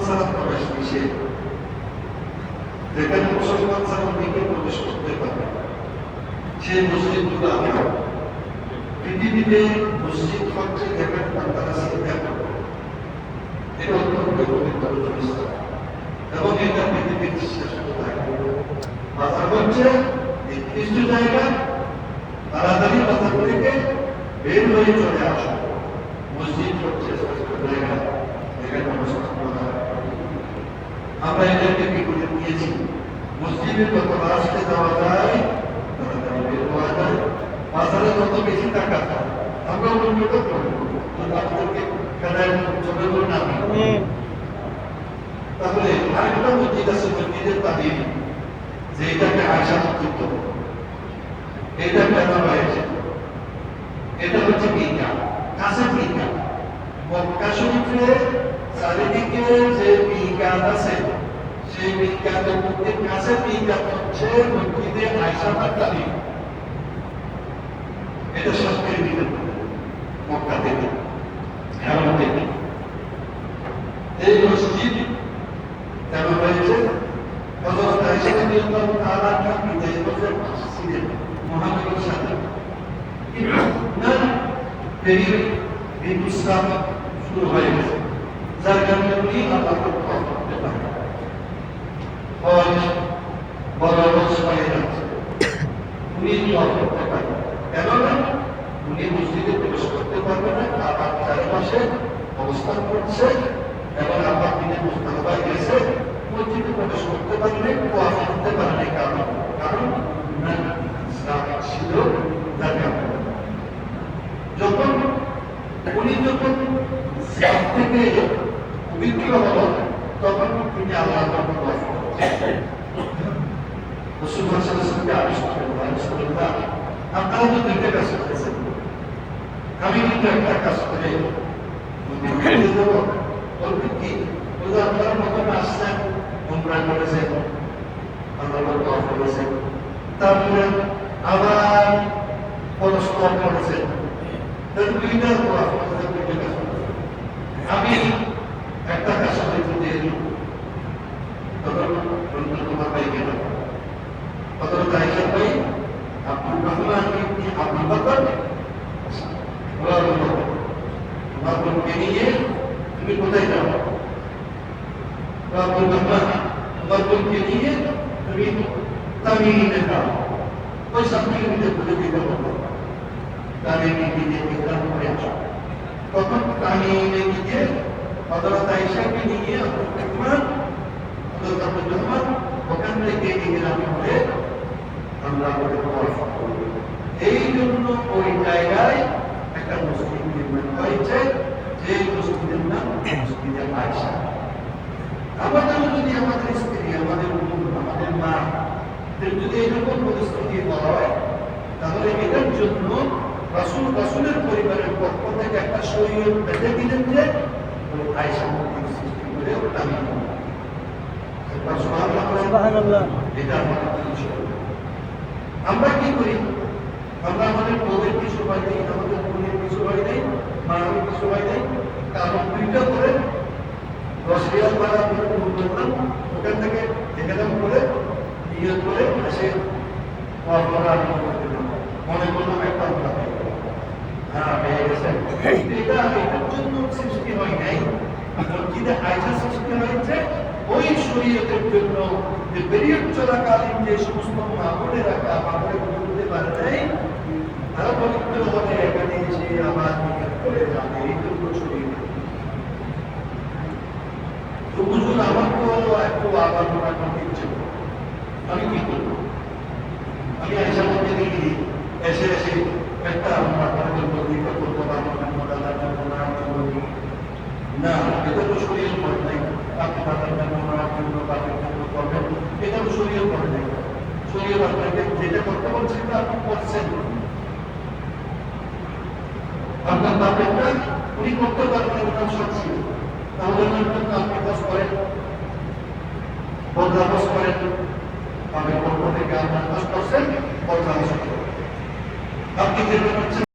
ছাড়া প্রবেশ নিষেধ, যেখানে মুসলমান ছাড়া অনেকে প্রবেশ করতে পারে সেই মসজিদগুলো আমরা পৃথিবীতে মসজিদ হচ্ছে যেখানে তারা শিক্ষা করবে, এটা অত্যন্ত পবিত্র স্থান এবং এটা পৃথিবীর শ্রেষ্ঠ জায়গা। বাজার হচ্ছে নির্দিষ্ট জায়গা, তাড়াতাড়ি বাজার থেকে বের হয়ে চলে আসো। মসজিদ হচ্ছে শ্রেষ্ঠ জায়গা, এখানে অবস্থান করা। আমরা এটাকে কি করে নিয়েছি? মসজিদে যত রাস্তায় যাওয়া যায় তাড়াতাড়ি বের হওয়া যায়, বাজারে যত বেশি টাকা থাকে আমরা উন্নত করবো, আমাদেরকে খেলায় চলে গেল না। তাহলে আরেকটা মসজিদ আছে, মসজিদের তাবির, যে এটাকে আয়সা মসজিদ বলে। এটা কেন হয়েছে? এটা হচ্ছে বিজ্ঞান, কাছের বিজ্ঞান। মক্কা শরীফে চারিদিকে যে বিজ্ঞান আছে সেই বিজ্ঞানের মধ্যে কাছের বিজ্ঞান হচ্ছে মসজিদে আয়সা তাবির। এটা সরকারি বিজ্ঞান মক্কা থেকে হেরাম থেকে। এই মসজিদ কেন হয়েছে? হযরত আয়েশা রাদিয়াল্লাহু তাআলা বিদায় বছর ছিলেন মুহাম্মদের সাথে, না পেরিয়ে ইসলাম শুরু হয়ে গেছে, যার কারণে উনি আল্লাহকে করতে পারেন। বড় হয়ে যাচ্ছে, উনি করতে পারেন, কেননা উনি মসজিদে প্রবেশ করতে পারবে না, আবার চারিপাশে অবস্থান করছে এবং আবার তিনি মুস্তাফায় গেছে, মসজিদে প্রবেশ করতে পারলে ওয়াজ করতে পারলে। কারণ ইসলাম ছিল যখন উনি যখন ইসলাম থেকে পবিত্র হল তখন তিনি আল্লাহ রাসূলুল্লাহ সাল্লাল্লাহু আলাইহি ওয়াসাল্লাম আপনারা তো দুইটা কাজ করেছেন, আমি কিন্তু একটা কাজ করে আপনার মতন আসছেন, উমরা করেছেন, আল্লাহ করেছেন, তারপরে আবার পরস্পর করেছেন, আমি একটা কাজ করে দিয়ে তোমার ভাই গেল হযরত আয়েশা ভাই আব্দুর রহমান ইবনে আবু বকর তোমার বোনকে নিয়ে তুমি কোথায় যাও? আব্দুর রহমান তোমার বোনকে নিয়ে তুমি তামিমে যাও, ওই সামনে বলে দিতে হবে তামিমে গিয়ে ইকরাম করে আসো। তখন তামিমে গিয়ে হযরত আয়েশাকে নিয়ে আব্দুর রহমান ওখান থেকে ইকরাম করে আমরা এই জন্য ওই জায়গায় একটা মসজিদ নির্মাণ হয়েছে, যে মসজিদের নাম মসজিদে আয়েশা। আমাদের যদি আমাদের স্ত্রী, আমাদের আমাদের মা যদি এরকম পরিস্থিতি হয়, তাহলে এটার জন্য রাসূলের পরিবারের পক্ষ থেকে একটা শরীয়ত বেঁধে দিলেন যে আয়েশা মসজিদ সৃষ্টি করে তামিম। সুবহানাল্লাহ। এটা আমাদের আমরা কি করি? আমরা আমাদের বউয়ের কিছু হয় নেই, আমাদের বোনের কিছু হয় নেই, মায়ের কিছু হয় নেই, কারণ দুইটা করে 10 রিয়াল ভাড়া করলাম, ওখান থেকে এখানে করে ইয়ে করে এসে মনে করলাম একটা হ্যাঁ পেয়ে গেছেন। এটা এটার জন্য সৃষ্টি হয় নাই, মসজিদে আয়েশা সৃষ্টি হয়েছে ওই শরীয়তের জন্য যে পিরিয়ড চলাকালীন যে সমস্ত মামুনেরা কাপড়ে বলতে পারে নাই, তারা পবিত্র হলে এখানে এসে আবার নিকাত করে যাবে, এই জন্য শরীয়ত। তো বুঝুন, আমার তো একটু আবার মনে করতে ইচ্ছে, আমি কি করবো? আমি আয়েশা মধ্যে দেখি এসে এসে একটা করতে পারবো না, এটা তো শরীর করে নাই। আপনি তাদের জন্য তাদের জন্য করবেন, এটা তো শরীর করে নাই। শরীর আপনাকে যেটা করতে বলছে সেটা আপনি করছেন। আপনার বাপেরটা উনি করতে পারবেন, ওনার সব ছিল, তাহলে আপনি কাজ করেন, বদলাবস করেন, বাপের পক্ষ থেকে আপনার কাজ করছেন, বদলাবস করেন। আপনি যেটা করছেন